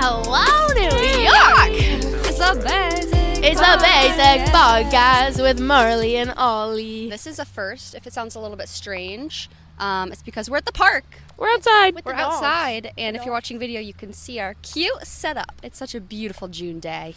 Hello, New York! It's a basic podcast with Marley and Ollie. This is a first. If it sounds a little bit strange, it's because we're at the park. We're outside. We're outside, and if you're watching video, you can see our cute setup. It's such a beautiful June day.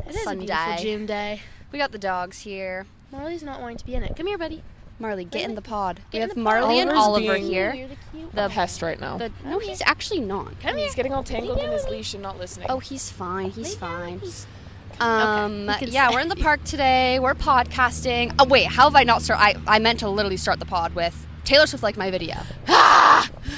It is a beautiful June day. We got the dogs here. Marley's not wanting to be in it. Come here, buddy. Marley, get in the pod. We Get in have the pod. Marley and Oliver's Oliver being here. You're the cute The pest right now. No, he's actually not. Come here. He's getting all tangled in his leash and not listening. Oh, he's fine. He's fine. Okay, we can Yeah, say- we're in the park today. We're podcasting. Oh, wait, how have I not started? I meant to literally start the pod with Taylor Swift liked my video.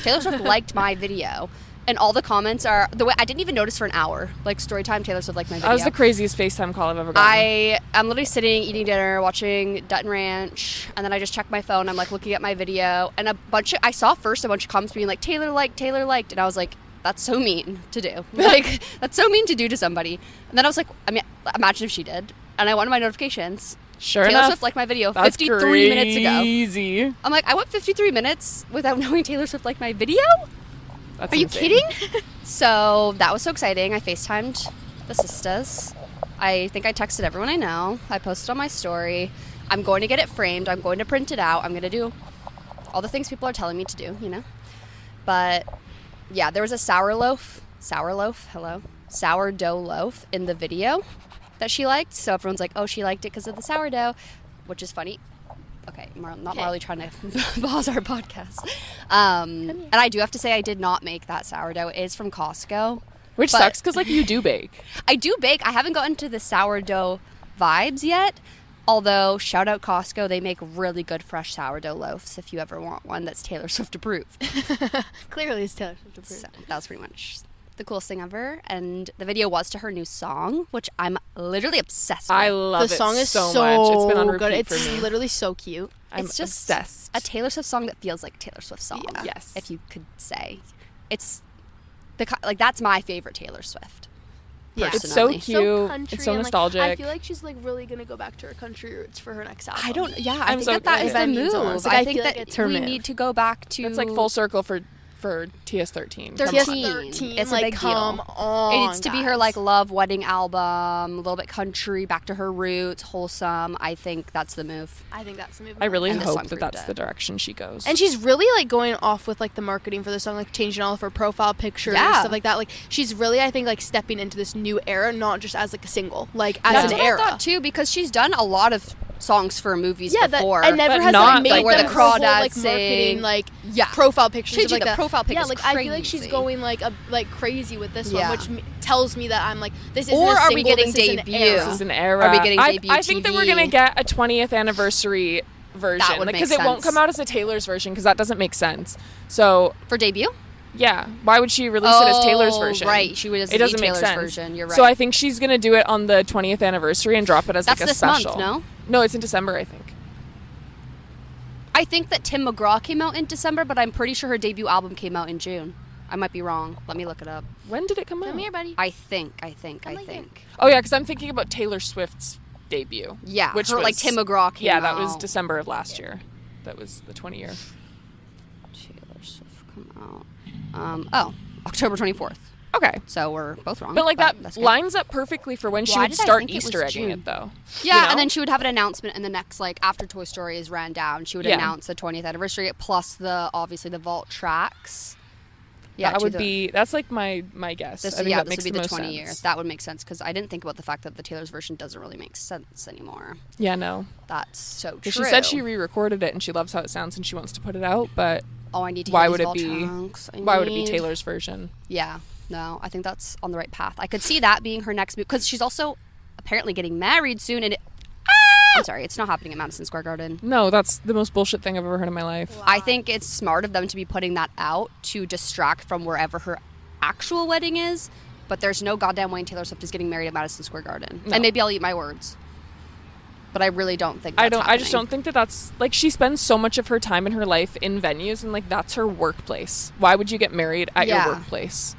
Taylor Swift liked my video. And all the comments are, the way I didn't even notice for an hour. Like, story time, Taylor Swift liked my video. That was the craziest FaceTime call I've ever gotten. I'm literally sitting, eating dinner, watching Dutton Ranch, and then I just checked my phone. I'm like looking at my video, and I saw first a bunch of comments being like, Taylor liked, and I was like, that's so mean to do. Like, that's so mean to do to somebody. And then I was like, I mean, imagine if she did. And I went to my notifications. Sure Taylor enough, Swift liked my video that's 53 minutes ago. Crazy. I'm like, I went 53 minutes without knowing Taylor Swift liked my video? That's Are you insane. kidding? So that was so exciting. I FaceTimed the sisters. I think I texted everyone I know. I posted on my story. I'm going to get it framed. I'm going to print it out. I'm going to do all the things people are telling me to do, you know? But yeah, there was a sourdough loaf in the video that she liked. So everyone's like, oh, she liked it because of the sourdough, which is funny. Okay, Marley trying to pause our podcast. And I do have to say I did not make that sourdough. It is from Costco. Which but sucks because, like, you do bake. I do bake. I haven't gotten to the sourdough vibes yet. Although, shout out Costco, they make really good fresh sourdough loaves if you ever want one that's Taylor Swift approved. Clearly, it's Taylor Swift approved. So that was pretty much the coolest thing ever. And the video was to her new song, which I'm literally obsessed with. I love The it song is so much. It's been on repeat good. It's for me. literally so cute. I'm It's just obsessed. a Taylor Swift song that feels like a Taylor Swift song. Yeah. Yes. If you could say. It's that's my favorite Taylor Swift. Yeah. It's so personally. cute. country It's so and, nostalgic. I feel like she's like really gonna go back to her country roots for her next album. I I'm think so that is the excited. move. Almost. Like, I I think feel that like it's her we move. need to go back to. It's like full circle for TS13. They're Come on. TS13. It's a like, big come deal. on, It needs to be her guys. like love wedding album, a little bit country, back to her roots, wholesome. I think that's the move. I think that's the move. I really And this hope song that proved that's it. the direction she goes. And she's really like going off with like the marketing for the song, like changing all of her profile pictures and Yeah. stuff like that. Like she's really, I think, like stepping into this new era, not just as like a single, like as That's an what era. I thought too, because she's done a lot of songs for movies Yeah, before. that I never but has not like made like where the them her crawdads whole, like marketing, sing. like Yeah. profile pictures. Changing like the that. profile pic Yeah, is like I feel like she's crazy. going like crazy with this Yeah. one, which tells me that I'm like this isn't Or a are we single, getting this is an debut? era. This is an era. Are we getting debut I think that we're TV? gonna get a 20th anniversary version. That would make because it won't sense. come out as a Taylor's version because that doesn't make sense. So for debut. yeah, why would she release it as Taylor's version? Right, she would. It doesn't make Taylor's sense. version. You're right. So I think she's gonna do it on the 20th anniversary and drop it as That's like a this month, special. no? No, it's in December, I think. I think that Tim McGraw came out in December, but I'm pretty sure her debut album came out in June. I might be wrong. Let me look it up. When did it come out? Come here, buddy. I think. Come like Oh yeah, because I'm thinking about Taylor Swift's debut. Yeah, which her, was, like Tim McGraw came Yeah, out. that was December of last year. That was the 20 year. Taylor Swift come out. October 24th. Okay. So we're both wrong. But like that that's good. lines up perfectly for when she Why would did I start think it was Easter egging June? it though. Yeah, You know? and then she would have an announcement in the next, like, after Toy Story is ran down, she would Yeah. announce the 20th anniversary plus obviously the vault tracks. Yeah, that to would the- be that's like my guess. This, I think yeah, that this makes would be the most 20 sense. years. That would make sense because I didn't think about the fact that the Taylor's version doesn't really make sense anymore. Yeah, no. That's so true. Because she said she re-recorded it and she loves how it sounds and she wants to put it out, but Oh, I need to. why hear would these it vault be? tracks. Why would it be need- Taylor's version? Yeah, no, I think that's on the right path. I could see that being her next move because she's also apparently getting married soon. And I'm sorry, it's not happening at Madison Square Garden. No, that's the most bullshit thing I've ever heard in my life. I think it's smart of them to be putting that out to distract from wherever her actual wedding is. But there's no goddamn way Taylor Swift is getting married at Madison Square Garden. No. And maybe I'll eat my words. But I really don't think that's I just happening. don't think that that's like she spends so much of her time in her life in venues and like that's her workplace. Why would you get married at Yeah. your workplace?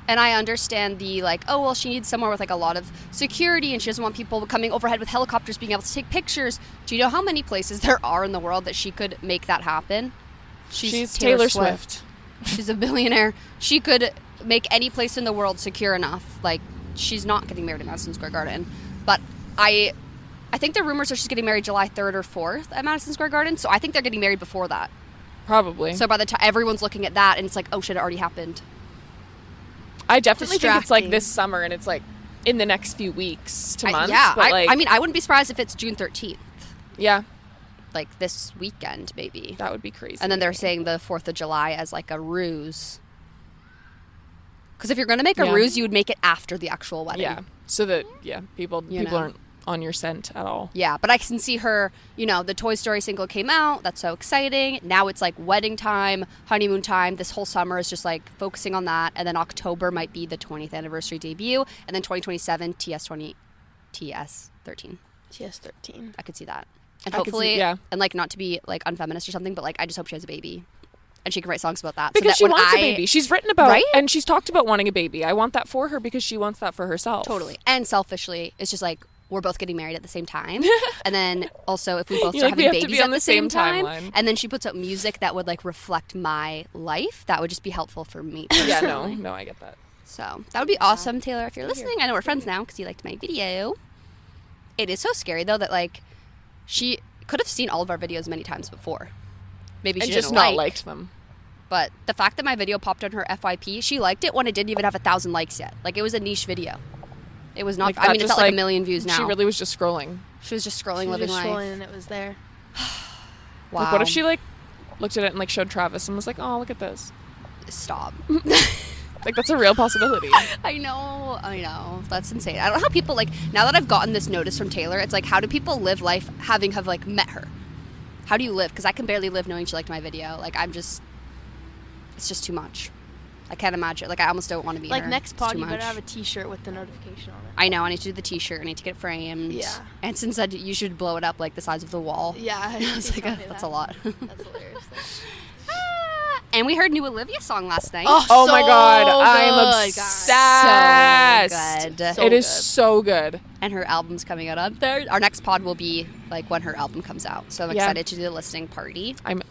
And I understand the like, oh, well, she needs somewhere with like a lot of security and she doesn't want people coming overhead with helicopters being able to take pictures. Do you know how many places there are in the world that she could make that happen? She's Taylor Swift. She's a billionaire. She could make any place in the world secure enough. Like, she's not getting married at Madison Square Garden. But I think the rumors are she's getting married July 3rd or 4th at Madison Square Garden. So I think they're getting married before that. Probably. So by the time everyone's looking at that, and it's like, oh shit, it already happened. I definitely think it's like Distracting. this summer, and it's like in the next few weeks to months. Yeah, but like, I mean, I wouldn't be surprised if it's June 13th. yeah, Like this weekend, maybe. that would be crazy. And then they're saying the 4th of July as like a ruse. Because if you're going to make a Yeah. ruse, you would make it after the actual wedding. yeah, so that people You know. aren't on your scent at all. Yeah, but I can see her, the Toy Story single came out. That's so exciting. Now it's like wedding time, honeymoon time. This whole summer is just like focusing on that. And then October might be the 20th anniversary debut. And then 2027, TS13. TS13. I could see that. And I could see- hopefully, yeah. and like not to be like unfeminist or something, but like I just hope she has a baby. And she can write songs about that. Because she so that when wants a baby. She's written about Right? and she's talked about wanting a baby. I want that for her because she wants that for herself. Totally. And selfishly, it's just like we're both getting married at the same time. And then also if we both You're start like, we having have to be babies on at the same time. timeline. And then she puts out music that would like reflect my life, that would just be helpful for me. Yeah, personally. no, I get that. So that would be awesome, Taylor, if you're listening. I know we're friends now because you liked my video. It is so scary though that like she could have seen all of our videos many times before. Maybe she And didn't just not like, liked them. but the fact that my video popped on her FYP, she liked it when it didn't even have 1,000 likes yet. Like it was a niche video. It was not. Like, I that mean, it's just, at like like, a million views now. She really was just scrolling. She was just scrolling, She was living just life. scrolling and it was there. Wow. Like, what if she like looked at it and like showed Travis and was like, "Oh, look at this." Stop. Like that's a real possibility. I know. That's insane. I don't know how people like. Now that I've gotten this notice from Taylor, it's like, how do people live life having have like met her? How do you live? Because I can barely live knowing she liked my video. Like it's just too much. I can't imagine. Like I almost don't want to be Like her. next It's pod, too you better much. have a T-shirt with the notification on it. I know. I need to do the T-shirt. I need to get it framed. Yeah. And since said you should blow it up like the size of the wall. Yeah, I was like, that's a lot. That's hilarious. And we heard new Olivia song last night. Oh my god, I'm good, obsessed. So good. So It is good. so good. And her album's coming out on Thursday. Our next pod will be like when her album comes out. So I'm Yeah. excited to do the listening party. I'm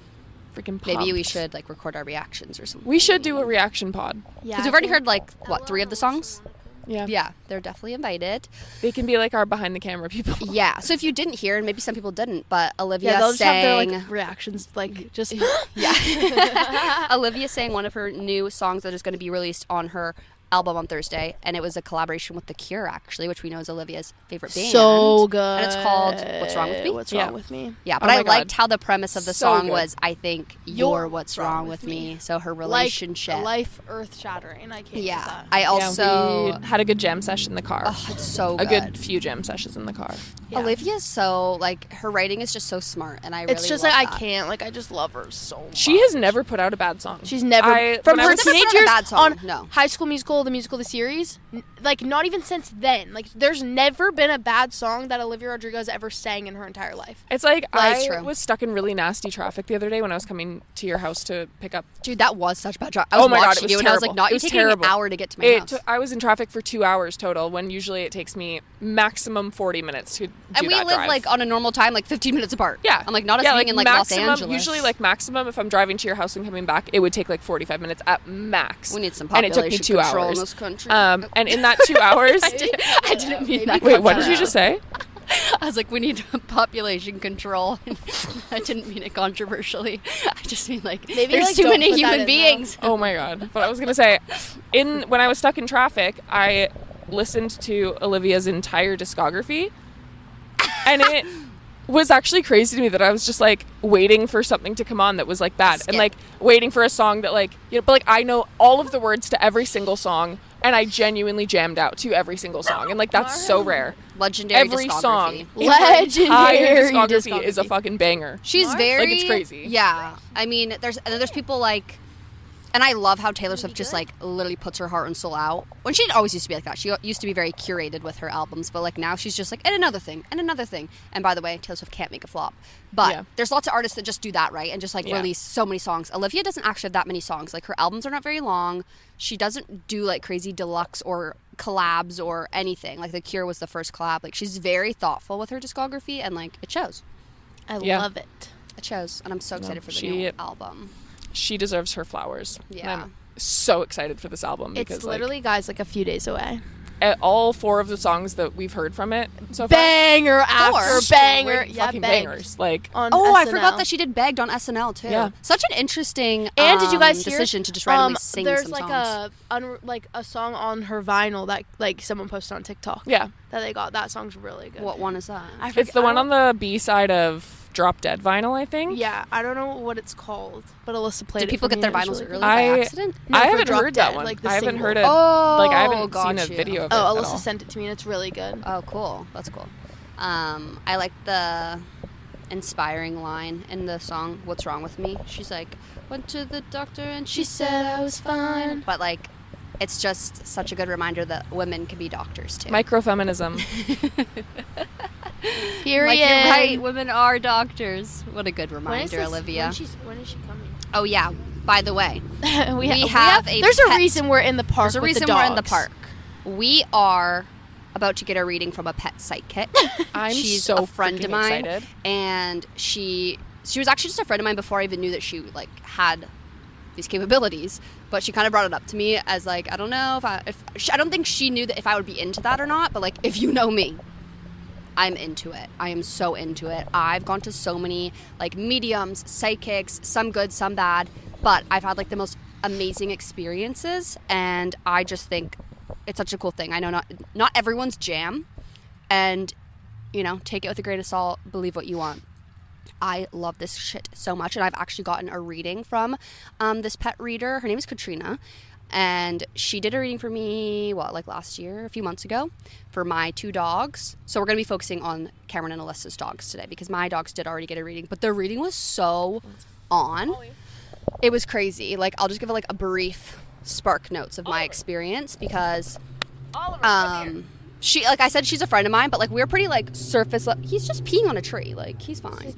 freaking pumped. Maybe we should like record our reactions or something. We should do a reaction pod. Yeah, Because I we've already think- heard like what 3 of the songs. Yeah. Yeah, they're definitely invited. They can be like our behind the camera people. Yeah. So if you didn't hear, and maybe some people didn't, but Olivia Yeah, they'll just have sang. their like reactions, like just Yeah. Olivia sang one of her new songs that is going to be released on her album on Thursday, and it was a collaboration with The Cure, actually, which we know is Olivia's favorite band. so good. And it's called What's Wrong With Me? What's Yeah. wrong with me? Yeah, Oh but my I liked God. how the premise of the So song good. was, I think, you're what's wrong with me. So her relationship. Like life earth shattering. I can't. Yeah. Get that. I Yeah, also. we had a good jam session in the car. Oh, it's so a good. good few jam sessions in the car. Yeah. Olivia's so, like, her writing is just so smart, and I really It's just love like that. I can't. Like I just love her so much. She has never put out a bad song. She's never I- from when I her was- Never put teenage out a years bad song, on no. High School Musical, the musical, the series. Like not even since then. Like there's never been a bad song that Olivia Rodrigo has ever sang in her entire life. It's like That's I true. was stuck in really nasty traffic the other day when I was coming to your house to pick up. Dude, that was such bad traffic. I was Oh my God, watching it was you, and I was like, terrible. not It you was taking terrible. an hour to get to my house. I was in traffic for 2 hours total when usually it takes me maximum 40 minutes to do And we that live drive. like on a normal time, like 15 minutes apart. Yeah. I'm like not us yeah, being like in like maximum, Los Angeles. Usually like maximum if I'm driving to your house and coming back, it would take like 45 minutes at max. we need some And it population took me 2 control hours. in this country. And in that 2 hours I didn't mean that. Wait, what did you just say? I was like, we need population control. I didn't mean it controversially. I just mean like Maybe, there's like, too don't many put that human in, though. beings. Oh my god. But I was going to say when I was stuck in traffic, I listened to Olivia's entire discography. And it was actually crazy to me that I was just like waiting for something to come on that was like that, Skip. and like waiting for a song that like, you know, but like I know all of the words to every single song, and I genuinely jammed out to every single song, and like that's so rare. Legendary Every discography. song, in her Legendary entire discography is a discography. fucking banger. She's Mark? very Like, it's crazy. Yeah, I mean, there's people like, and I love how Taylor Swift just like literally puts her heart and soul out. When she always used to be like that. She used to be very curated with her albums, but like now she's just like, and another thing, and another thing. And by the way, Taylor Swift can't make a flop. But Yeah. there's lots of artists that just do that, right? And just like Yeah. release so many songs. Olivia doesn't actually have that many songs. Like her albums are not very long. She doesn't do like crazy deluxe or collabs or anything. Like The Cure was the first collab. Like she's very thoughtful with her discography, and like it shows. I Yeah. love it. It shows, and I'm so excited for the she- new album. She deserves her flowers. Yeah. I'm so excited for this album because It's literally, guys, like a few days away. all 4 of the songs that we've heard from it so far, Banger after straight banger. Yeah, fucking bangers. bangers. Like, On Oh, I SNL. forgot that she did Begged on SNL too. Yeah. Such an interesting And did you guys hear? decision to just randomly sing there's some like songs. a song on her vinyl that like someone posted on TikTok. yeah, That they got. That song's really good. What one is that? I it's the I one don't- on the B side of Drop Dead vinyl, I think. Yeah, I don't know what it's called, but Alyssa played Do it. people for get me their and it was vinyls really early good. by I- accident? No, I for haven't Drop heard that Dead, one. like the I haven't single. heard it. Oh, Like, I haven't got seen a you. video of it Oh, at Alyssa all. sent it to me, and it's really good. Oh, cool. That's cool. I like the inspiring line in the song "What's Wrong with Me." She's like, "Went to the doctor and she said I was fine." But like, it's just such a good reminder that women can be doctors too. Microfeminism. Period. Like, you're right, women are doctors. What a good When is reminder, this- Olivia. When is she coming? Oh yeah. By the way, we have a There's pet- a reason we're in the park. there's a with reason the we're in the dogs. park. We are about to get a reading from a pet psychic. I'm She's so a friend freaking of mine, excited. and she was actually just a friend of mine before I even knew that she like had these capabilities. But she kind of brought it up to me as like, I don't know if I don't think she knew that if I would be into that or not. But like, if you know me, I'm into it. I am so into it. I've gone to so many like mediums, psychics, some good, some bad, but I've had like the most amazing experiences, and I just think it's such a cool thing. I know not everyone's jam, and you know, take it with a grain of salt, believe what you want. I love this shit so much, and I've actually gotten a reading from this pet reader. Her name is Katrina, and she did a reading for me, last year, a few months ago, for my 2 dogs. So we're going to be focusing on Cameron and Alyssa's dogs today, because my dogs did already get a reading, but the reading was so on. It was crazy. Like, I'll just give it like a brief spark notes of my experience, because she, like I said, she's a friend of mine, but like we're pretty like surface he's just peeing on a tree, like he's fine.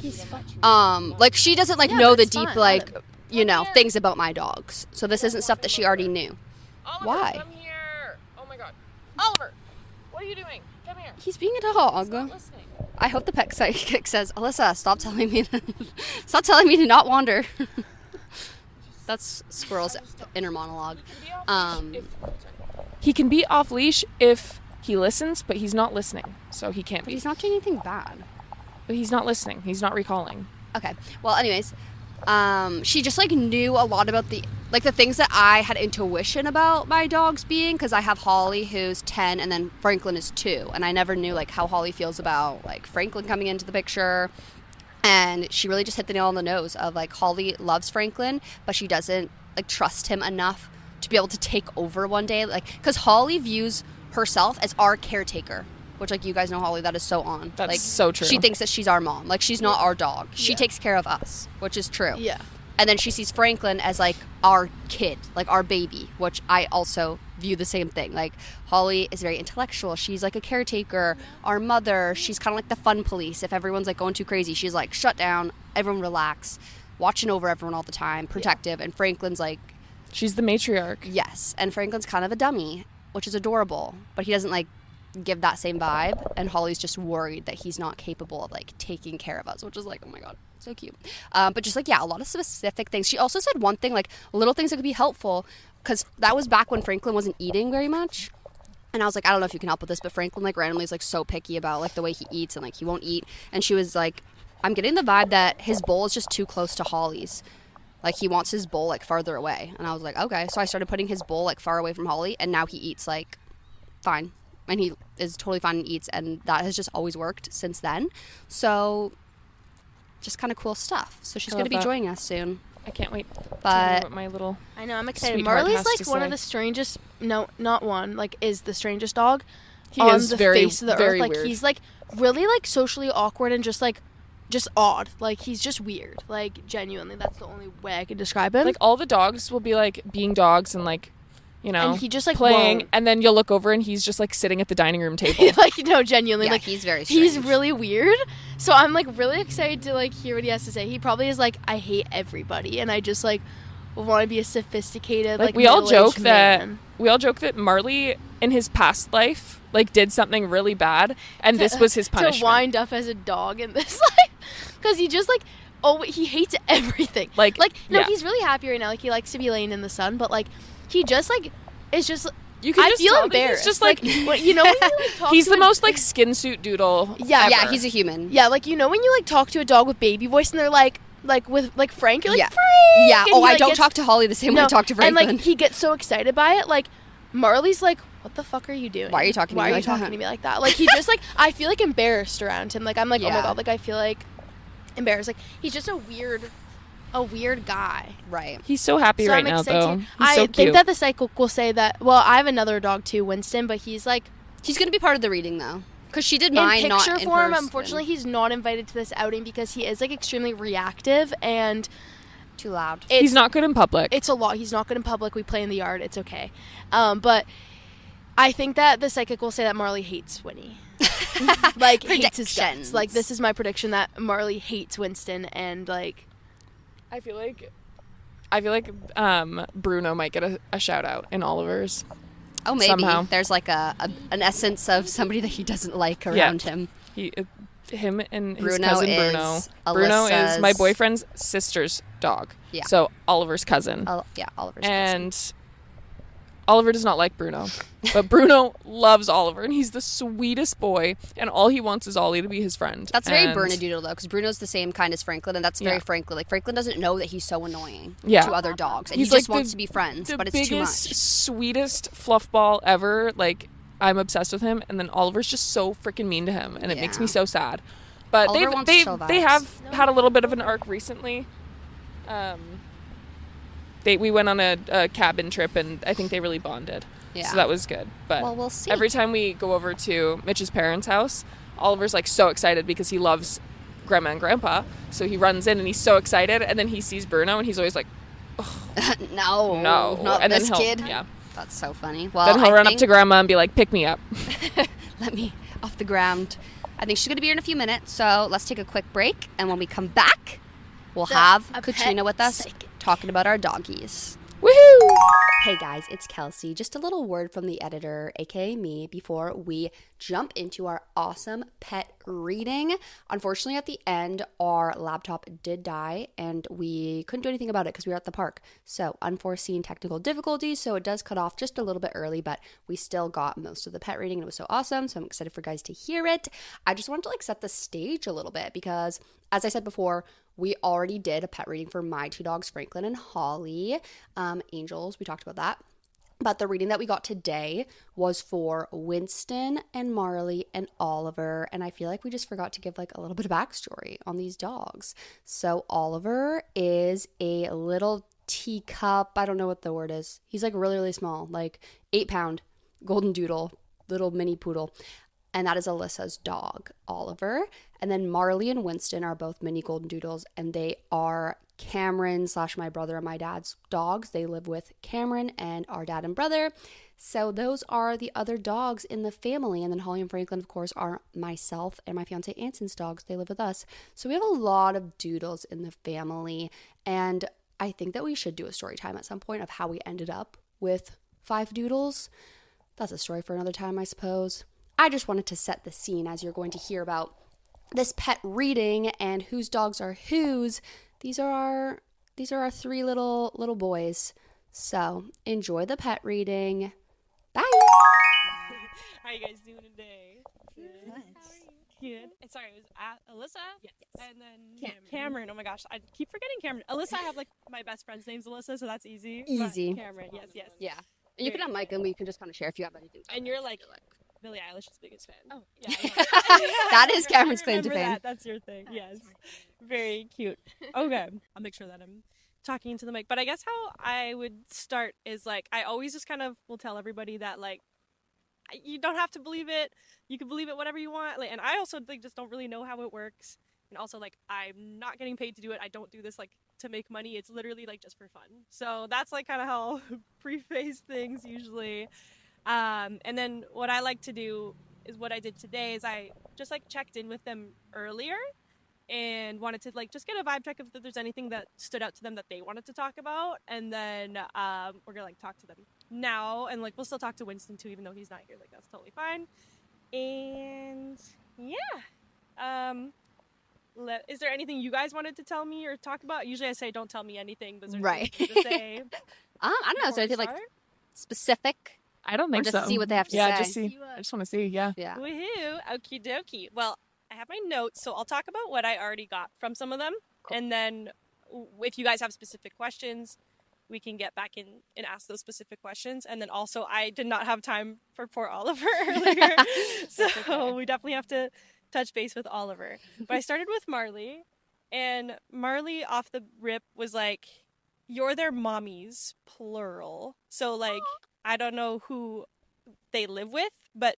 Like she doesn't like know but the it's deep fine. like you know things about my dogs, so this isn't stuff that she already knew. Oliver, Why? come here. Oh my god. Oliver, what are you doing? Come here. He's being a dog. Not listening. I hope the pet psychic says, Alyssa, stop telling me to not wander. That's Squirrel's inner monologue. He can be off leash if he listens, but he's not listening, so he can't But be. he's not doing anything bad. But he's not listening. He's not recalling. Okay. Well, anyways, she just like knew a lot about the things that I had intuition about my dogs being, because I have Holly who's 10 and then Franklin is 2, and I never knew like how Holly feels about like Franklin coming into the picture. And she really just hit the nail on the nose of like Holly loves Franklin, but she doesn't like trust him enough to be able to take over one day, like because Holly views herself as our caretaker. Which, like, you guys know Holly, that is so on. That's like, so true. She thinks that she's our mom. Like, she's not our dog. She Yeah. takes care of us, which is true. Yeah. And then she sees Franklin as, like, our kid, like, our baby, which I also view the same thing. Like, Holly is very intellectual. She's, like, a caretaker. Our mother, she's kind of like the fun police. If everyone's, like, going too crazy, she's, like, shut down, everyone relax, watching over everyone all the time, protective. And Franklin's, like, She's the matriarch. yes. And Franklin's kind of a dummy, which is adorable. But he doesn't, like, give that same vibe, and Holly's just worried that he's not capable of like taking care of us, which is like, oh my god, so cute. But just like, yeah, a lot of specific things. She also said one thing, like little things that could be helpful, because that was back when Franklin wasn't eating very much, and I was like, I don't know if you can help with this, but Franklin like randomly is like so picky about like the way he eats, and like he won't eat. And she was like, I'm getting the vibe that his bowl is just too close to Holly's. Like, he wants his bowl like farther away. And I was like, okay. So I started putting his bowl like far away from Holly, and now he eats like fine. And he is totally fine and eats, and that has just always worked since then. So, just kind of cool stuff. So she's I going love to be that. joining us soon. I can't wait to hear But what my little... I know, I'm excited. Sweetheart Marley's has like to one say. of the strangest. No, not one. Like, is the strangest dog He on is the very, face of the very earth. Like, weird. he's like really like socially awkward and just odd. Like, he's just weird. Like, genuinely, that's the only way I can describe him. Like, all the dogs will be, like, being dogs and, like, you know, And he just, like, playing, won't. and then you'll look over and he's just, like, sitting at the dining room table. like, no, genuinely, yeah, like he's very strange. he's really weird. So I'm like really excited to like hear what he has to say. He probably is like, I hate everybody, and I just like want to be a sophisticated Like, like we all joke middle-aged that man. Marley, in his past life, like, did something really bad, and this was his punishment. To wind up as a dog in this life, because he just like oh, he hates everything. Like, no, yeah. he's really happy right now. Like, he likes to be laying in the sun, but like, he just like is just. You can I just feel tell that embarrassed. he's just like, when, you know when you like talk he's to the a- most like skin suit doodle. Yeah, ever. Yeah, he's a human. Yeah, like, you know when you like talk to a dog with baby voice and they're like with like Frank, you're like, Yeah. Frank! Yeah. And Oh, he, I like, don't gets- talk to Holly the same way I No, talk to and Franklin. like he gets so excited by it. Like Marley's like, what the fuck are you doing? Why are you talking to Why me are like you talking that? to me like that? Like, he just like, I feel like embarrassed around him. Like, I'm like, oh my Yeah. god, like I feel like embarrassed. Like, he's just a weird guy. Right. He's so happy So right I'm now, excited. though. He's I so think cute. that the cycle will say that. Well, I have another dog too, Winston, but he's like He's going to be part of the reading, though. Because she did in mine, not picture in form. person. Unfortunately, he's not invited to this outing because he is like extremely reactive and Too loud. He's not good in public. It's a lot. He's not good in public. We play in the yard. It's okay. But I think that the psychic will say that Marley hates Winnie. Like, hates his guts. Predictions. Like, this is my prediction that Marley hates Winston and like. I feel like Bruno might get a shout out in Oliver's. Oh, maybe. Somehow. There's like an essence of somebody that he doesn't like around him. Him and his Bruno cousin is Bruno. Bruno is my Alyssa's- boyfriend's sister's dog. Yeah. So Oliver's cousin. Yeah, Oliver's And Oliver does not like Bruno, but Bruno loves Oliver, and he's the sweetest boy, and all he wants is Ollie to be his friend. That's very And- Bernedoodle, though, because Bruno's the same kind as Franklin, and that's very Yeah. Franklin. Like, Franklin doesn't know that he's so annoying Yeah. to other dogs, and He's he just like wants the- to be friends, the but it's too biggest, much. sweetest fluff ball ever. Like, I'm obsessed with him, and then Oliver's just so freaking mean to him, and it makes Yeah. me so sad. But Oliver wants they chill they vibes. have had a little bit of an arc recently. We went on a cabin trip, and I think they really bonded. Yeah. So that was good. But Well, we'll see. every time we go over to Mitch's parents' house, Oliver's like so excited because he loves Grandma and Grandpa. So he runs in and he's so excited, and then he sees Bruno, and he's always like, no, no. not And then this he'll- kid. yeah. That's so funny. Well, Then he'll I run up think- to Grandma and be like, pick me up. Let me off the ground. I think she's going to be here in a few minutes, so let's take a quick break, and when we come back, we'll have a Katrina pet with us psychic. talking about our doggies. Woohoo! Hey guys, it's Kelsey. Just a little word from the editor, aka me, before we jump into our awesome pet reading. Unfortunately, at the end, our laptop did die and we couldn't do anything about it because we were at the park. So, unforeseen technical difficulties, so it does cut off just a little bit early, but we still got most of the pet reading and it was so awesome. So, I'm excited for guys to hear it. I just wanted to set the stage a little bit because, as I said before, we already did a pet reading for my two dogs, Franklin and Holly. Angels, we talked about that. But the reading that we got today was for Winston and Marley and Oliver. And I feel like we just forgot to give like a little bit of backstory on these dogs. So Oliver is a little teacup. I don't know what the word is. He's like really, really small, like 8-pound golden doodle, little mini poodle. And that is Alyssa's dog, Oliver. And then Marley and Winston are both mini golden doodles, and they are Cameron / my brother and my dad's dogs. They live with Cameron and our dad and brother. So those are the other dogs in the family. And then Holly and Franklin, of course, are myself and my fiance Anson's dogs. They live with us. So we have a lot of doodles in the family. And I think that we should do a story time at some point of how we ended up with 5 doodles. That's a story for another time, I suppose. I just wanted to set the scene as you're going to hear about this pet reading and whose dogs are whose. These are our 3 little boys. So enjoy the pet reading. Bye. How are you guys doing today? Good. And sorry, it was Alyssa? Yes. And then Cameron. Oh my gosh, I keep forgetting Cameron. Alyssa, I have like my best friend's name's Alyssa, so that's easy. But Easy. Cameron, yes. Yeah. And you can have Mike and we can just kind of share if you have anything. And you're like Billie Eilish's biggest fan. Oh, yeah. That is Cameron's claim to remember fame. That's your thing. Yes. Very cute. Okay. I'll make sure that I'm talking into the mic. But I guess how I would start is like I always just kind of will tell everybody that like you don't have to believe it. You can believe it whatever you want. Like, and I also like just don't really know how it works. And also like I'm not getting paid to do it. I don't do this like to make money. It's literally like just for fun. So that's like kind of how I'll preface things usually. And then what I like to do is what I did today is I just like checked in with them earlier and wanted to like just get a vibe check if there's anything that stood out to them that they wanted to talk about. And then we're gonna like talk to them now, and like we'll still talk to Winston too, even though he's not here. Like that's totally fine. And yeah, is there anything you guys wanted to tell me or talk about? Usually I say don't tell me anything. But is there Right. anything to say I don't know. Is there anything like start? specific? I don't think Or just so. see what they have to yeah, say. just see. I just want to see. Yeah. Yeah. Woohoo! Okie dokie. Well, I have my notes, so I'll talk about what I already got from some of them, and then if you guys have specific questions, we can get back in and ask those specific questions. And then also, I did not have time for poor Oliver earlier, so we definitely have to touch base with Oliver. But I started with Marley, and Marley off the rip was like, "You're their mommies, plural." So like, I don't know who they live with, but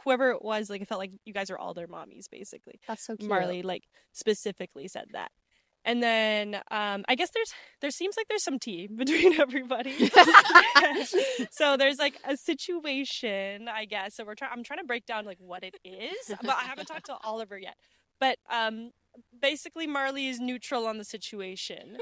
whoever it was, like, it felt like you guys are all their mommies, basically. That's so cute. Marley like specifically said that. And then I guess there seems like there's some tea between everybody. So there's like a situation, I guess. So I'm trying to break down like what it is, but I haven't talked to Oliver yet. But basically Marley is neutral on the situation.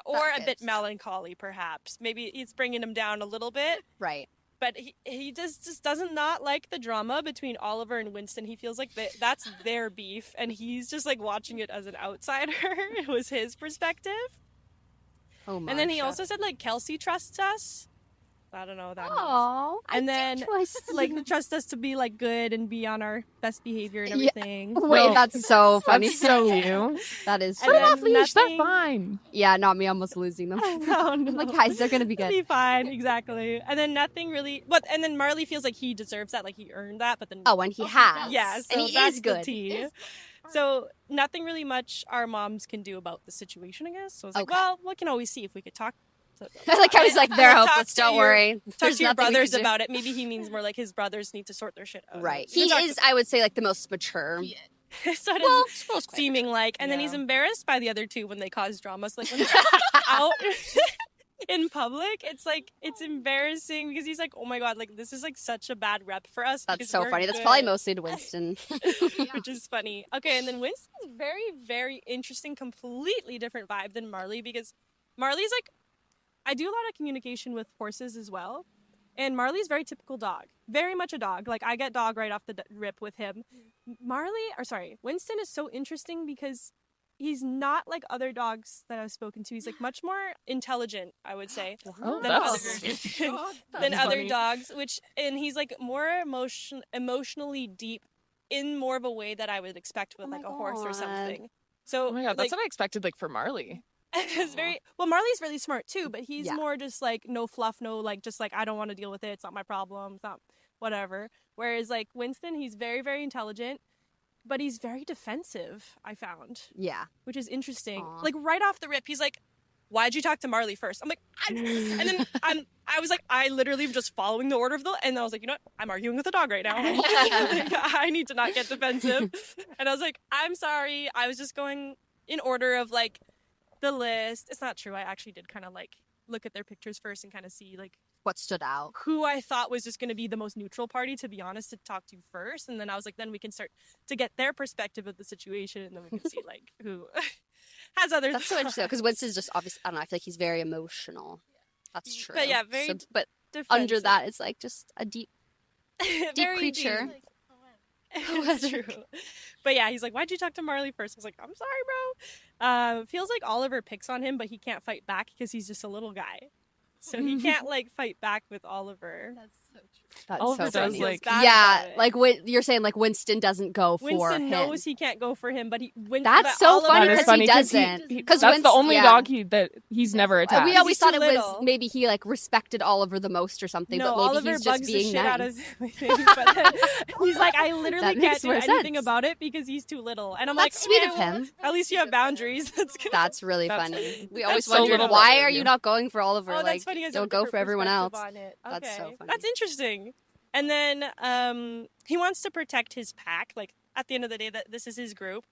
Or a bit melancholy, perhaps. Maybe it's bringing him down a little bit. Right. But he just doesn't not like the drama between Oliver and Winston. He feels like that's their beef, and he's just like watching it as an outsider. It was his perspective. Oh my. And then he also said like Kelsey trusts us. I don't know what that means. Oh, And then like trust us to be like good and be on our best behavior and Yeah. everything. Wait, No. that's so funny. That's so you. That is And true. then Off leash. That's nothing- fine. Yeah, not me almost losing them. Oh, no. I'm like, guys, they're gonna be It'll good. be fine, exactly. And then nothing really. And then Marley feels like he deserves that, like he earned that. But then Oh, and he has. yeah, so and he that's is the good. tea. So nothing really much our moms can do about the situation, I guess. So I was like, Okay. well, we can always see if we could talk. So, Like I was like, they're Talk hopeless. to Don't your- worry. talk There's to your nothing we brothers can do. about it. Maybe he means more like his brothers need to sort their shit out. Right. You He can talk is, I would say, like the most mature. to- started Well, Sproul's quite seeming like, and then Yeah. he's embarrassed by the other two when they cause drama. So like when they're out in public, it's like it's embarrassing because he's like, oh my god, like this is like such a bad rep for us. That's because so we're funny. That's good." probably mostly to Winston. Which is funny. Okay, and then Winston's very, very interesting, completely different vibe than Marley because Marley's like, I do a lot of communication with horses as well. And Marley's very typical dog, very much a dog. Like I get dog right off the rip with him. Winston is so interesting because he's not like other dogs that I've spoken to. He's like much more intelligent, I would say, Oh, than that's than other funny. dogs. And he's like more emotionally deep in more of a way that I would expect with Oh my like a horse or God. something. So Oh my god, that's like, what I expected. Like for Marley. it's very well. Marley's really smart too, but he's Yeah. more just like no fluff, no like just like I don't want to deal with it. It's not my problem. It's not whatever. Whereas like Winston, he's very very intelligent, but he's very defensive. I found, Yeah. which is interesting. Aw. Like right off the rip, he's like, "Why'd you talk to Marley first?" I'm like, and then I was like, I literally am just following the order of the, and I was like, you know what? I'm arguing with a dog right now. Like, I need to not get defensive. And I was like, I'm sorry. I was just going in order of like the list. It's not true. I actually did kind of like look at their pictures first and kind of see like What stood out? who I thought was just going to be the most neutral party, to be honest, to talk to first. And then I was like, then we can start to get their perspective of the situation, and then we can see like who has other That's so thoughts. interesting because Winston's just obviously, I don't know, I feel like he's very emotional. That's true. But yeah, very but under defensive. that, it's like just a deep Very creature. deep. It's true. But yeah, he's like, why'd you talk to Marley first? I was like, I'm sorry, bro. Feels like Oliver picks on him, but he can't fight back because he's just a little guy. So he can't like fight back with Oliver. That's so true. That's Oliver so does, funny. like- bad Yeah, about it. like you're saying, like Winston doesn't go for Winston him. knows he can't go for him, but That's but so Oliver- funny That is because funny he 'cause doesn't. he- Because that's the only yeah. dog that he's never attacked. We always He's thought too it was little. maybe he like respected Oliver the most or something, No, but maybe Oliver he's just bugs the being shit nice. out of everything. But then he's like, I literally That can't makes do more anything sense. about it because he's too little. And I'm That's like, sweet okay, of well, him. At least you have boundaries. That's good. That's really That's- funny. We always so wondered little why brother are of you you. not going for Oliver? Oh, like, that's funny. You guys have don't go different for everyone else. perspective on it. That's Okay. so funny. That's interesting. And then he wants to protect his pack. Like at the end of the day, that this is his group,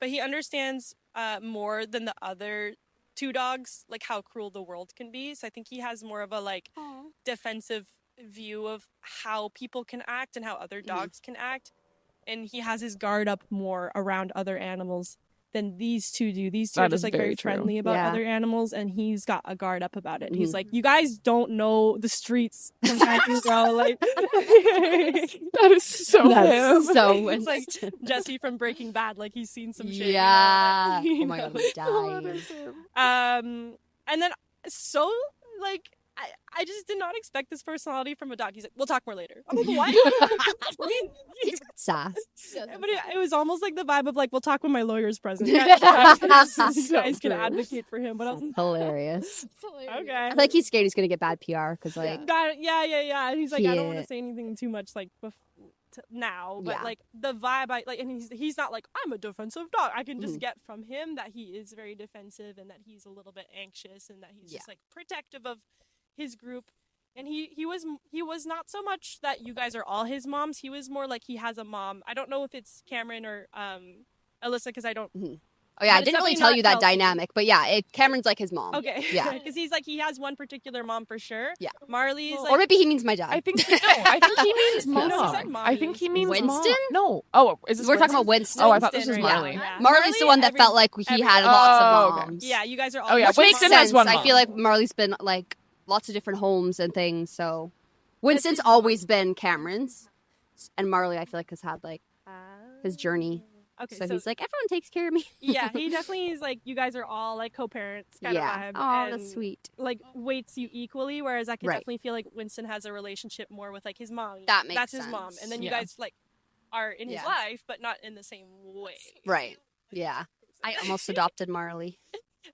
but he understands more than the other two dogs, like how cruel the world can be. So I think he has more of a like defensive view of how people can act and how other dogs can act, and he has his guard up more around other animals than these two do. These two That are just is like very very true. friendly about Yeah. other animals, and he's got a guard up about it. He's Mhm. like, you guys don't know the streets sometimes, bro. Like, That is so That's him. so it's like Winston. Jesse from Breaking Bad. Like he's seen some shit. Yeah. You know? Oh my god, I'm dying. And then so like I just did not expect this personality from a dog. He's like, we'll talk more later. I'm like, what? He's got sass. But it was almost like the vibe of like, we'll talk when my lawyer's present. You So guys can true. advocate for him. But I was like, Hilarious. okay. I feel like he's scared he's gonna get bad PR because like Yeah. And he's like, I don't want Yeah. to say anything too much like now, but Yeah. like the vibe I like, and he's not like, I'm a defensive dog. I can just Mhm. get from him that he is very defensive and that he's a little bit anxious and that he's just like protective of his group. And he was not so much that you guys are all his moms. He was more like he has a mom. I don't know if it's Cameron or Alyssa because I don't. Oh yeah, But I it's didn't really definitely tell not you that Kelsey. dynamic, but yeah, Cameron's like his mom. Okay. Yeah. Because he's like he has one particular mom for sure. Yeah. Marley's Well, like. Or maybe he means my dad. I think I think he means No, mom. he said mom. I think he means Winston? Mom. No. Oh, is this We're talking about Winston? Winston. Oh, I thought this was Winston, right? Marley. Yeah. Marley's the one that every- felt like he every- had lots Oh, of okay. moms. Yeah, you guys are all. Oh, yeah, Which makes Winston sense. has one I mom. feel like Marley's been like lots of different homes and things. So Winston's always been Cameron's, and Marley I feel like has had like his journey. Okay, So he's like, everyone takes care of me. yeah, he definitely is like, you guys are all like co-parents kind Yeah. of vibe. Oh, and, that's sweet. Like weights you equally, whereas I can Right. definitely feel like Winston has a relationship more with like his mom. That makes That's his mom, sense. and then you Yeah. guys like are in his Yeah. life, but not in the same way. Right. Yeah. I almost adopted Marley.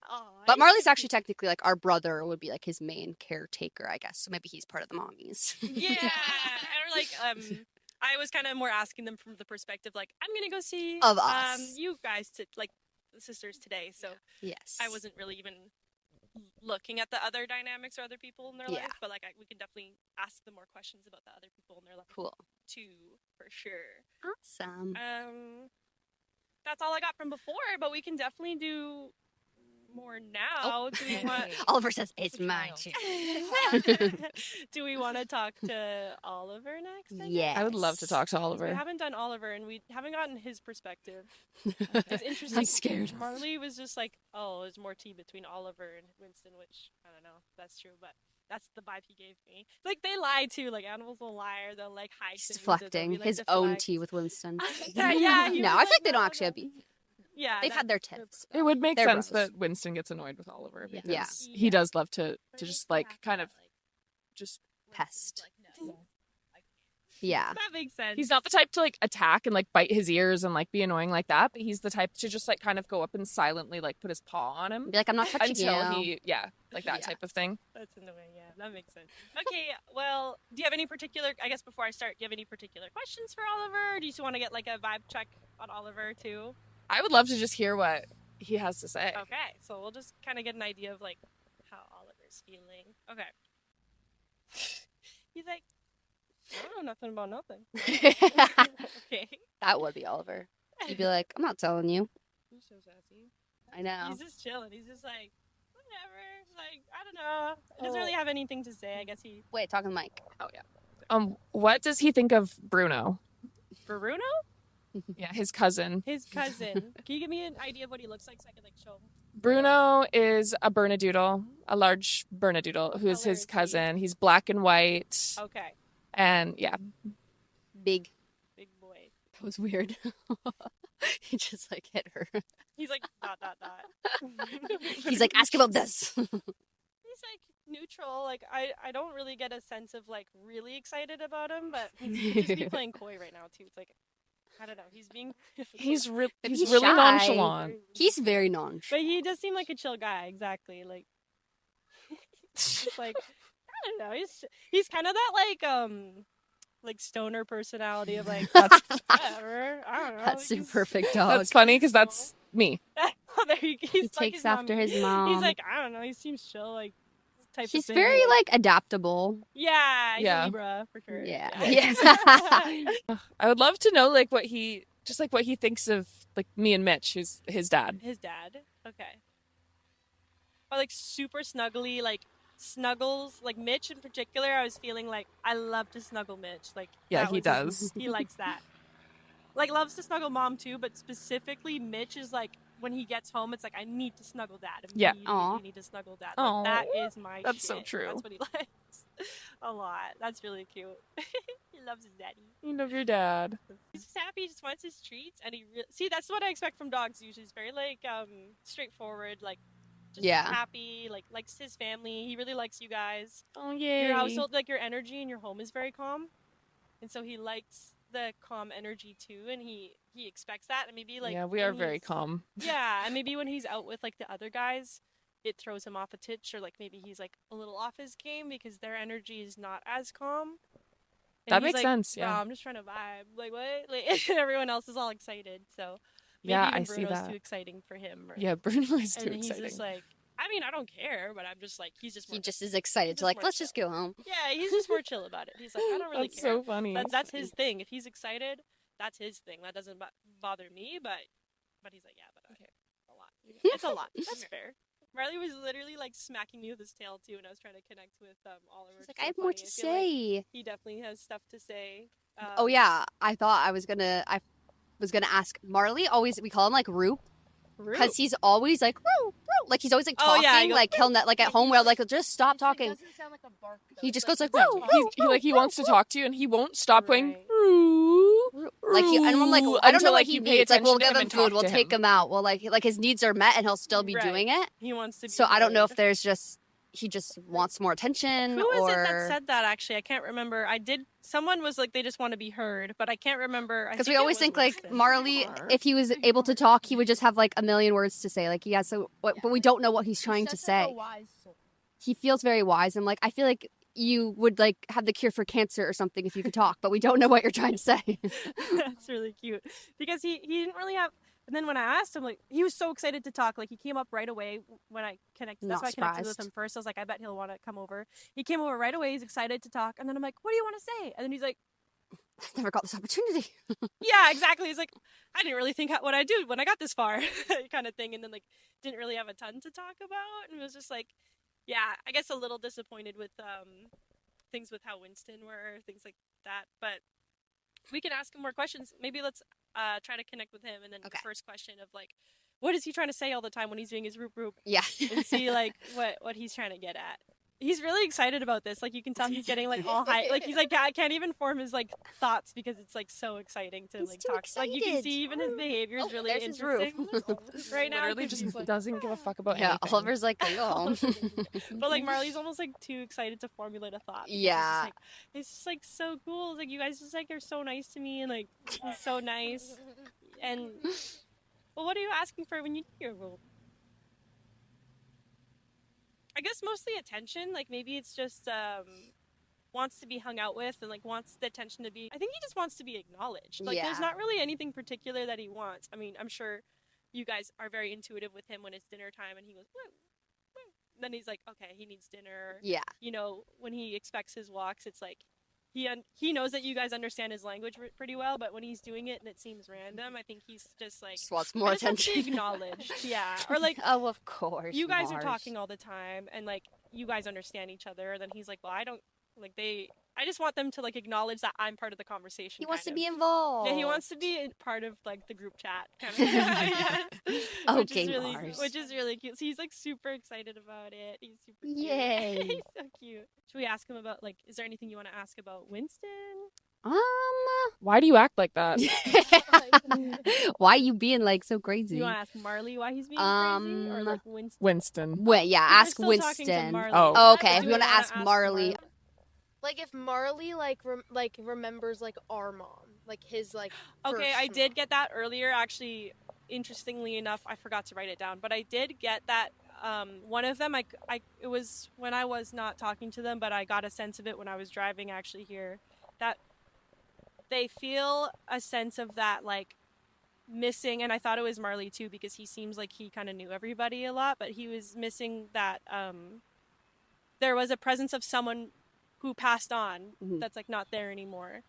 Aw, But Marley's actually technically like our brother would be like his main caretaker, I guess. So maybe he's part of the mommies. yeah, or like I was kind of more asking them from the perspective like I'm gonna go see Of us. you guys to like the sisters today, so Yes. I wasn't really even looking at the other dynamics or other people in their Yeah. life, but like we can definitely ask them more questions about the other people in their life Cool. too, for sure. Awesome. That's all I got from before, but we can definitely do more now. Do we want? Oliver says, it's my Child. turn. Do we want to talk to Oliver next? I guess? Yes. I would love to talk to 'Cause we Oliver. haven't done Oliver, and we haven't gotten his perspective. It's interesting. I'm scared. Marley was just like, "Oh, there's more tea between Oliver and Winston," which I don't know. If that's true, but that's the vibe he gave me. Like they lie too. Like animals will lie, or they'll like hide. He's things, or they'll deflecting be, like, his own deflect. tea with Winston. Yeah, he No, was I feel like they "No, don't actually no." have beef. Yeah, They've had their that's- tips. It would make They're sense bros. that Winston gets annoyed with Oliver because Yeah. he does love to just like kind of just Pest. Yeah. That makes sense. he's not the type to like attack and like bite his ears and like be annoying like that, but he's the type to just like kind of go up and silently like put his paw on him Be like, I'm not touching until you. he like that Yeah. type of thing. That's annoying. Yeah, that makes sense. Okay, well, do you have any particular? I guess before I start, do you have any particular questions for Oliver? Or do you just want to get like a vibe check on Oliver too? I would love to just hear what he has to say. Okay, so we'll just kind of get an idea of like how Oliver's feeling. Okay. He's like, I don't know nothing about nothing. Okay. That would be Oliver. He'd be like, I'm not telling you. He's so sassy. I know. He's just chilling. He's just like, whatever. He's like, I don't know. He doesn't really have anything to say. I guess he. Wait, talking to Mike. What does he think of Bruno? Bruno? Yeah, his cousin. His cousin. Can you give me an idea of what he looks like so I can like show him? Bruno is a Bernedoodle, a large Bernedoodle, who is color his is he? cousin. He's black and white, Okay. and yeah, Big. Big boy. That was weird. He just like hit her. He's like dot. He's like, ask about this. He's like neutral. Like I don't really get a sense of like really excited about him, but he could just be playing coy right now too. It's like I don't know. He's being. he's Maybe he's he's really shy. nonchalant. He's very nonchalant. But he does seem like a chill guy. Exactly. Like. Just like I don't know. He's kind of that like stoner personality of like That's whatever. I don't know. That's the He's- perfect dog. that's funny because that's me. Oh, there he's He like takes his after mom. his mom. He's like I don't know. He seems chill. Like type of He's thing. very like adaptable. Yeah. He's Yeah. a Libra for sure. Yeah. I would love to know like what he thinks of like me and Mitch, who's his dad. His dad. Okay. Or like super snuggly, like snuggles. Like Mitch in particular, I was feeling like I love to snuggle Mitch. Like Yeah, that he was- does. He likes that. Like loves to snuggle mom too, but specifically Mitch is like when he gets home, it's like, I need to snuggle dad. Yeah. Immediately Aw. need to snuggle dad. Aw. Like, that is my That's so shit. true. That's what he likes a lot. That's really cute. He loves his daddy. You love your dad. He's just happy. He just wants his treats, and see. That's what I expect from dogs. Usually, it's very like straightforward, like just Yeah. happy, like likes his family. He really likes you guys. Oh yay. Your household, like your energy in your home is very calm, and so he likes the calm energy too, and he expects that, and maybe like yeah, we are when very he's- calm. Yeah, and maybe when he's out with like the other guys, it throws him off a titch, or like maybe he's like a little off his game because their energy is not as calm. And That he's makes like, sense, "Bro, yeah. I'm just trying to vibe. Like what? Like everyone else is all excited, so maybe Yeah, even I see Bruno's that. too exciting for him. Or, Yeah, Bruno is too and he's exciting. just like, I mean, I don't care, but I'm just like, he's just He more, just is excited to just like, more let's chill. just go home. yeah, he's just more chill about it. He's like, I don't really That's care. so funny. That's his thing. If he's excited, that's his thing. That doesn't bother me, but he's like, yeah, but okay, a lot. It's a lot. That's fair. Marley was literally like smacking me with his tail too, and I was trying to connect with Oliver. He's It's like, I have so more funny. to feel like say. he definitely has stuff to say. Oh yeah, I thought I was gonna ask Marley. Always we call him like Roop because he's always like Roo, Roo. Like he's always like Oh, talking, yeah, he goes, like he'll like at home where like just stop talking. doesn't sound like a bark. He just goes like No, Roo, he wants to talk to you, and he won't stop going. Right. "Roo, Roo." Like and I'm like roo," I don't until, know what like, he you pay needs. Like we'll attention to give him him and food, we'll talk to take him. him out. Well, like his needs are met and he'll still be Right. doing it. he wants to. Be So I don't know if heard. there's just he just wants more attention Who is or it that said that? Actually, I can't remember. Someone was like, they just want to be heard, but I can't remember. because we always think like Marley, Or- if he was able to talk, he would just have like a million words to say. Like he has so, but we don't know what he's trying to say. He feels very wise, and like I feel like you would like have the cure for cancer or something if you could talk, but we don't know what you're trying to say. That's really cute because he didn't really have. And then when I asked him, like he was so excited to talk, like he came up right away when I connected. That's Not why I connected with surprised. him first. I was like, I bet he'll want to come over. He came over right away. He's excited to talk, and then I'm like, what do you want to say? And then he's like, I've never got this opportunity. yeah, exactly. He's like, I didn't really think what I do when I got this far, kind of thing. And then like didn't really have a ton to talk about, and it was just like, yeah, I guess a little disappointed with things with how Winston were, things like that. But we can ask him more questions. Maybe let's try to connect with him, and then Okay. the first question of like, what is he trying to say all the time when he's doing his roop, Yeah. and see like what he's trying to get at. He's really excited about this. Like you can tell he's getting like all high. Like he's like I can't even form his like thoughts because it's like so exciting to He's like too talk. Like you can excited. see even his behavior is Oh, really there's his roof. interesting right now. Literally 'cause just he's, like, doesn't give a fuck about Yeah, anything. Oliver's like, go home. But like Marley's almost like too excited to formulate a thought. because Yeah. it's just like so cool. It's like you guys just like are so nice to me and like it's so nice. And well, what are you asking for when you do your role? I guess mostly attention. Like maybe it's just wants to be hung out with and like wants the attention to be. I think he just wants to be acknowledged. Like there's Yeah. not really anything particular that he wants. I mean, I'm sure you guys are very intuitive with him when it's dinner time and he goes, woo, woo. Then he's like, okay, he needs dinner. Yeah. You know, when he expects his walks, it's like he knows that you guys understand his language pretty well, but when he's doing it and it seems random, I think he's just like Just wants I more just want to be attention. acknowledged. Yeah, or like Oh, of course. you guys are Mars. talking all the time and like you guys understand each other. Then he's like, well, I don't like they. I just want them to like acknowledge that I'm part of the conversation. He wants to kind be of. involved. Yeah, he wants to be a part of like the group chat kind of. Yes. Which Okay, is really, Mars. which is really cute. So he's like super excited about it. He's super cute. Yay. He's so cute. Should we ask him about like? Is there anything you want to ask about Winston? Why do you act like that? Why you being like so Do crazy? you want to ask Marley why he's being crazy, or like Winston? Winston. Wait, yeah, We're ask still talking to Winston. Marley. Oh. Oh, okay. But If do you we want to wanna ask Marley, Like if Marley like remembers like our mom, like his like. Okay, first I did mom. get that earlier. Actually, interestingly enough, I forgot to write it down, but I did get that. One of them, it was when I was not talking to them, but I got a sense of it when I was driving actually here, that they feel a sense of that like missing, and I thought it was Marley too because he seems like he kind of knew everybody a lot, but he was missing that there was a presence of someone who passed on Mhm. that's like not there anymore.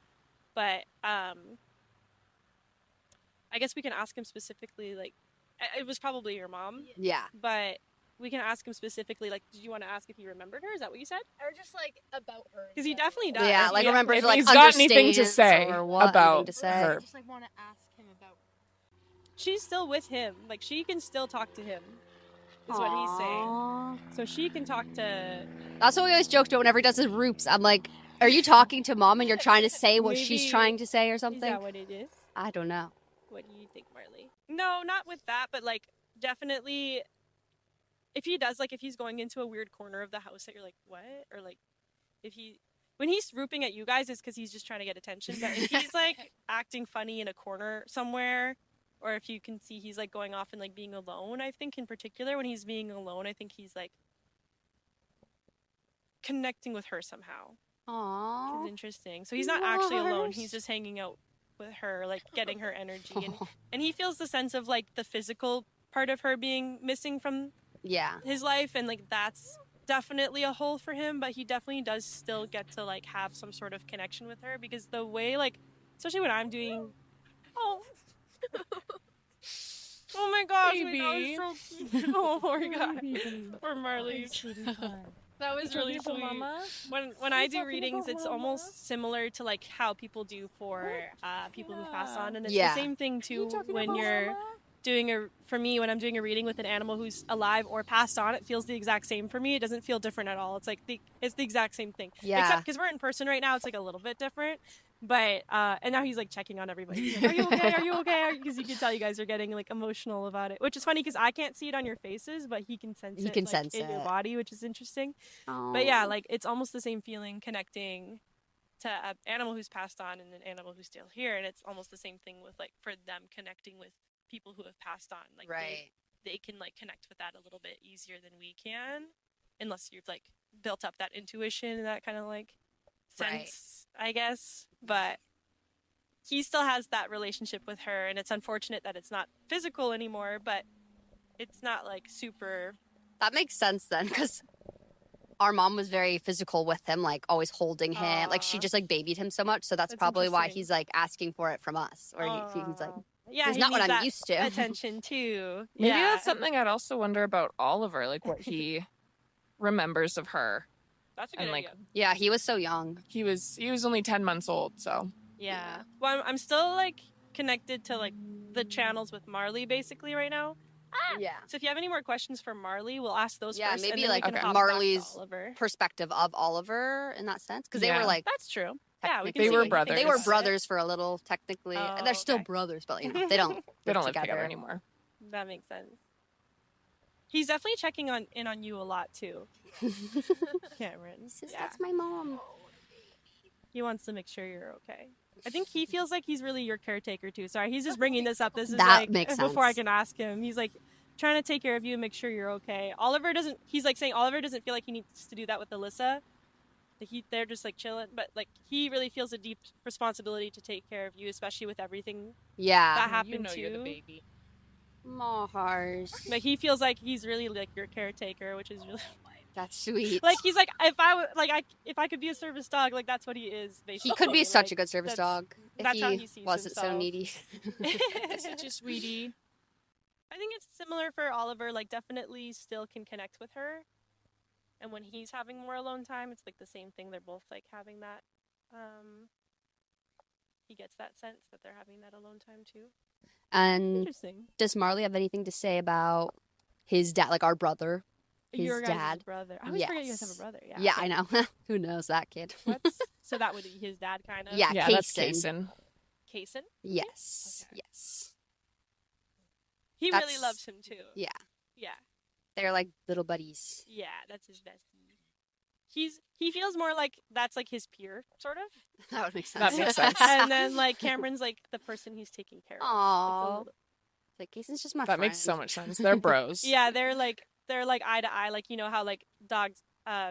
But I guess we can ask him specifically, like it was probably your mom, yeah. but we can ask him specifically, like, did you want to ask if he remembered her? Is that what you said? Or just like about her. Because he definitely does. Yeah, like Yeah. remember If like he's got anything to understands say or what about anything to say. her. I just like want to ask him about. she's still with him. Like, she can still talk to him, is what he's saying. Aww. So she can talk to. That's what we always joked about whenever he does his roops. I'm like, are you talking to mom and you're trying to say what she's Maybe- trying to say or Is something? that what it is? I don't know. What do you think, Marley? No, not with that, but like definitely if he does, like if he's going into a weird corner of the house that you're like, what? Or like if he when he's swooping at you guys it's because he's just trying to get attention. But if he's like acting funny in a corner somewhere, or if you can see he's like going off and like being alone, I think in particular when he's being alone, I think he's like connecting with her somehow. Aww. It's interesting. So he's not actually alone. Mars. He's just hanging out with her, like getting her energy, and he feels the sense of like the physical part of her being missing from Yeah. his life, and like that's definitely a hole for him. But he definitely does still get to like have some sort of connection with her because the way like, especially when I'm doing, oh, oh my gosh, Baby. that was so cute. Oh my god, for Marley. That was really sweet. When I do readings, it's almost similar to like how people do for people who pass on, and it's Yeah. the same thing too when you're doing for me when I'm doing a reading with an animal who's alive or passed on. It feels the exact same for me. It doesn't feel different at all. It's like it's the exact same thing. Yeah. Except because we're in person right now, it's like a little bit different. But and now he's like checking on everybody. He's like, are you okay? Are you okay? Because you can tell you guys are getting like emotional about it, which is funny because I can't see it on your faces, but he can sense it. He can like, sense in your it. body, which is interesting. Aww. But yeah, like it's almost the same feeling connecting to an animal who's passed on and an animal who's still here, and it's almost the same thing with like for them connecting with people who have passed on. Like Right. they can like connect with that a little bit easier than we can, unless you've like built up that intuition and that kind of like sense, I guess. But he still has that relationship with her, and it's unfortunate that it's not physical anymore, but it's not like super. That makes sense then, because our mom was very physical with him, like always holding him. Like she Aw. just like babied him so much, so that's That's probably why interesting. he's like asking for it from us, or he's like, yeah, "This is he not what needs I'm that used to." attention too. Maybe yeah. that's something I'd also wonder about Oliver, like what he remembers of her. That's a good and, like, idea. Yeah, he was so young. He was only 10 months old, so Yeah. Well, I'm still like connected to like the channels with Marley basically right now. Yeah. So if you have any more questions for Marley, we'll ask those Yeah, first. maybe, and then like, we can Okay. hop back to Marley's Oliver. Perspective of Oliver in that sense, because they Yeah. were like That's true. Yeah, we can technically- They see were what you think brothers. they were about it. brothers for a little technically, Oh, and they're still okay. brothers, but you know they don't they don't live together anymore. That makes sense. He's definitely checking in on you a lot too, Cameron. He says, Yeah. "That's my mom." He wants to make sure you're okay. I think he feels like he's really your caretaker too. Sorry, he's just bringing this up. This is That like makes before I sense. can ask him. He's like trying to take care of you and make sure you're okay. Oliver doesn't. He's like saying Oliver doesn't feel like he needs to do that with Alyssa. They're just like chilling, but like he really feels a deep responsibility to take care of you, especially with everything Yeah, that happened you know too. you're the baby. Mars. Like he feels like he's really like your caretaker, which is really That's sweet. like he's like if I could be a service dog, like that's what he is. Basically, he could be such a Like, good service that's- dog if that's how he he sees wasn't so himself. needy. Such a sweetie. I think it's similar for Oliver. Like definitely still can connect with her, and when he's having more alone time, it's like the same thing. They're both like having that. He gets that sense that they're having that alone time too. And Interesting. does Marley have anything to say about his dad, like our brother? His Your guys' dad. brother. I always forget you guys have a Yes. brother. Yeah. Yeah, okay. I know. Who knows that kid? What's, so that would be his dad, kind of. Yeah, Yeah, that's Kaysen. Kaysen. Kaysen. Yes, Okay. yes. He That's- really loves him too. Yeah, Yeah. they're like little buddies. Yeah. That's his bestie. He feels more like that's like his peer, sort of. That would make sense. That makes sense. And then like Cameron's like the person he's taking care of. Like, the Aww. little- Like Kaysen's just my That friend. makes so much sense. They're bros. Yeah, they're like eye to eye, like you know how like dogs,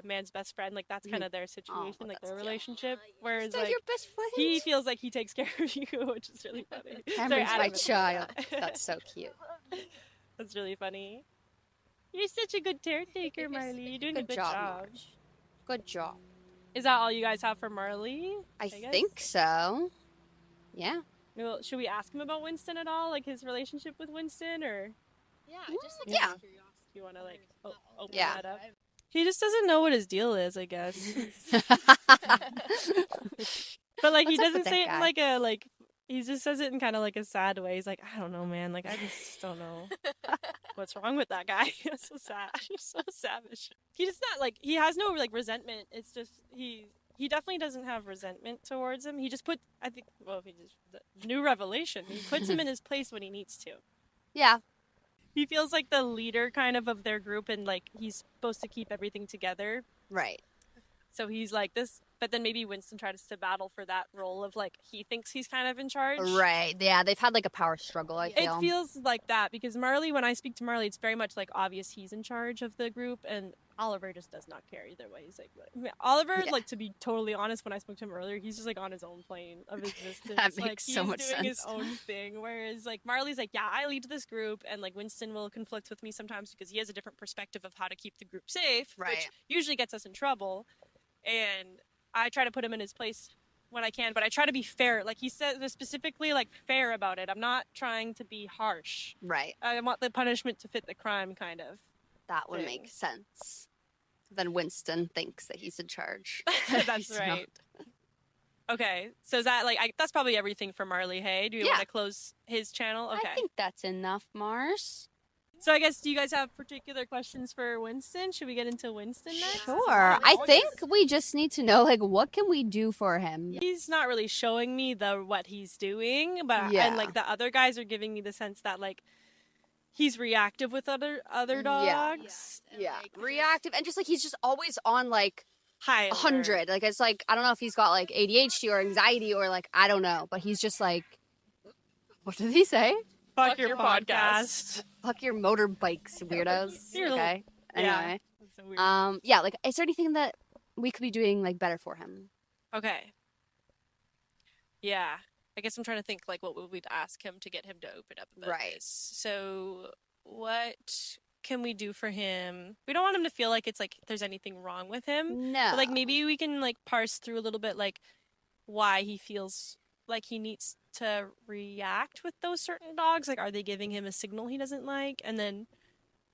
man's best friend, like that's Mhm. kind of their situation, like that's their cute. relationship. Whereas They're like your best friend. he feels like he takes care of you, which is really funny. They're Cameron's my adamant about child. that. That's so cute. That's really funny. You're such a good caretaker, Marley. You're doing a Good good job, job. Marge. Good job. Is that all you guys have for Marley? I guess? think so. Yeah. Well, should we ask him about Winston at all, like his relationship with Winston, or Yeah, just like, Yeah. do you want to like open Yeah. that up? He just doesn't know what his deal is, I guess. But like he What's up doesn't with that say it guy? in like a like he just says it in kind of like a sad way. He's like, I don't know, man. Like, I just don't know what's wrong with that guy. He's so sad. He's so savage. He just not like, he has no like resentment. It's just, he definitely doesn't have resentment towards him. He just put, I think, well, the new revelation. He puts him in his place when he needs to. Yeah. He feels like the leader kind of their group, and like he's supposed to keep everything together. Right. So he's like this, but then maybe Winston tries to battle for that role of like he thinks he's kind of in charge. Right. Yeah, they've had like a power struggle, I feel. It feels like that because Marley, when I speak to Marley, it's very much like obvious he's in charge of the group, and Oliver just does not care either way. He's like, Oliver, Yeah. like, to be totally honest, when I spoke to him earlier, he's just like on his own plane of existence. That like, makes so much he's doing his sense. own thing. Whereas like Marley's like, yeah, I lead this group, and like Winston will conflict with me sometimes because he has a different perspective of how to keep the group safe, Right. which usually gets us in trouble. And I try to put him in his place when I can, but I try to be fair. Like he said, specifically like fair about it. I'm not trying to be harsh. Right. I want the punishment to fit the crime, kind of. That would thing. make sense. Then Winston thinks that he's in charge. That's He's right. Okay, so is that like that's probably everything for Marley? Hey, do you Yeah. want to close his channel? Okay. I think that's enough, Mars. So I guess, do you guys have particular questions for Winston? Should we get into Winston next? Sure. I think we just need to know, like, what can we do for him? He's not really showing me what he's doing, but Yeah. and like the other guys are giving me the sense that like he's reactive with other Yeah. dogs. Yeah. Reactive. And just, like, he's just always on, like, High alert. 100. Like, it's like, I don't know if he's got, like, ADHD or anxiety or, like, I don't know. But he's just, like, what did he say? Fuck Fuck your your podcast. Fuck your motorbikes, weirdos. You're Okay. yeah. Anyway. That's so weird. Yeah, like, is there anything that we could be doing, like, better for him? Okay. Yeah. I guess I'm trying to think like what would we ask him to get him to open up about Right. this. So what can we do for him? We don't want him to feel like it's like there's anything wrong with him. No. But like maybe we can like parse through a little bit like why he feels like he needs to react with those certain dogs. Like are they giving him a signal he doesn't like? And then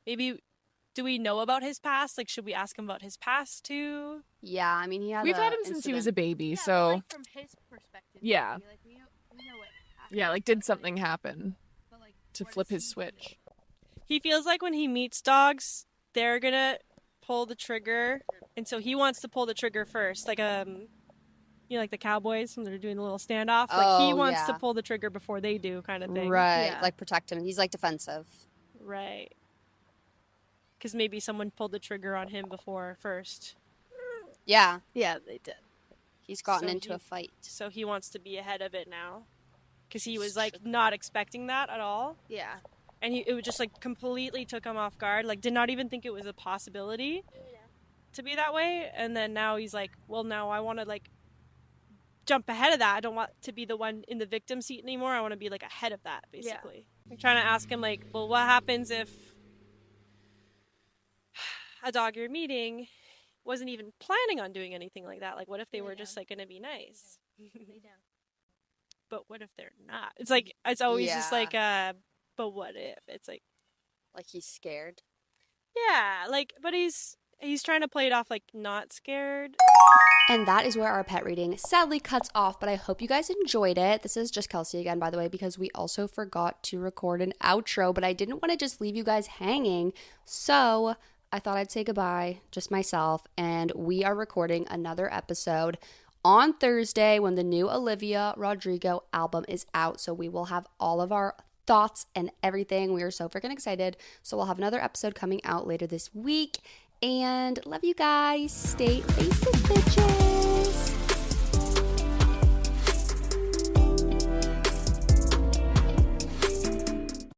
maybe do we know about his past? Like should we ask him about his past too? Yeah, I mean, he had We've a had him since he was a incident. baby, Yeah, so but, like, from his perspective, Yeah. maybe, like, we know what happened, yeah, like did something happen but, like, to where flip does his he switch? He feels like when he meets dogs, they're gonna pull the trigger, and so he wants to pull the trigger first. Like you know, like the cowboys when they're doing a little standoff. Like he Oh, wants to yeah. pull the trigger before they do, kind of thing. Right, Yeah. like protect him. He's like defensive. Right. Because maybe someone pulled the trigger on him before first, Yeah, Yeah, they did. he's gotten So into he- a fight. so he wants to be ahead of it now. Because he was like not expecting that at all, Yeah. and it just like completely took him off guard. Like did not even think it was a possibility to be that way. And then now he's like, well, now I want to like jump ahead of that. I don't want to be the one in the victim seat anymore. I want to be like ahead of that, basically. I'm trying to ask him like, well, what happens if a dog you're meeting wasn't even planning on doing anything like that? Like, what if they were just like going to be nice? But what if they're not? It's like, it's always just Yeah. like, but what if? It's like, Like he's scared. yeah, like, but he's trying to play it off like not scared. And that is where our pet reading sadly cuts off, but I hope you guys enjoyed it. This is just Kelsey again, by the way, because we also forgot to record an outro, but I didn't want to just leave you guys hanging. So I thought I'd say goodbye, just myself, and we are recording another episode on Thursday when the new Olivia Rodrigo album is out. So we will have all of our thoughts and everything. We are so freaking excited. So we'll have another episode coming out later this week. And love you guys. Stay basic, bitches.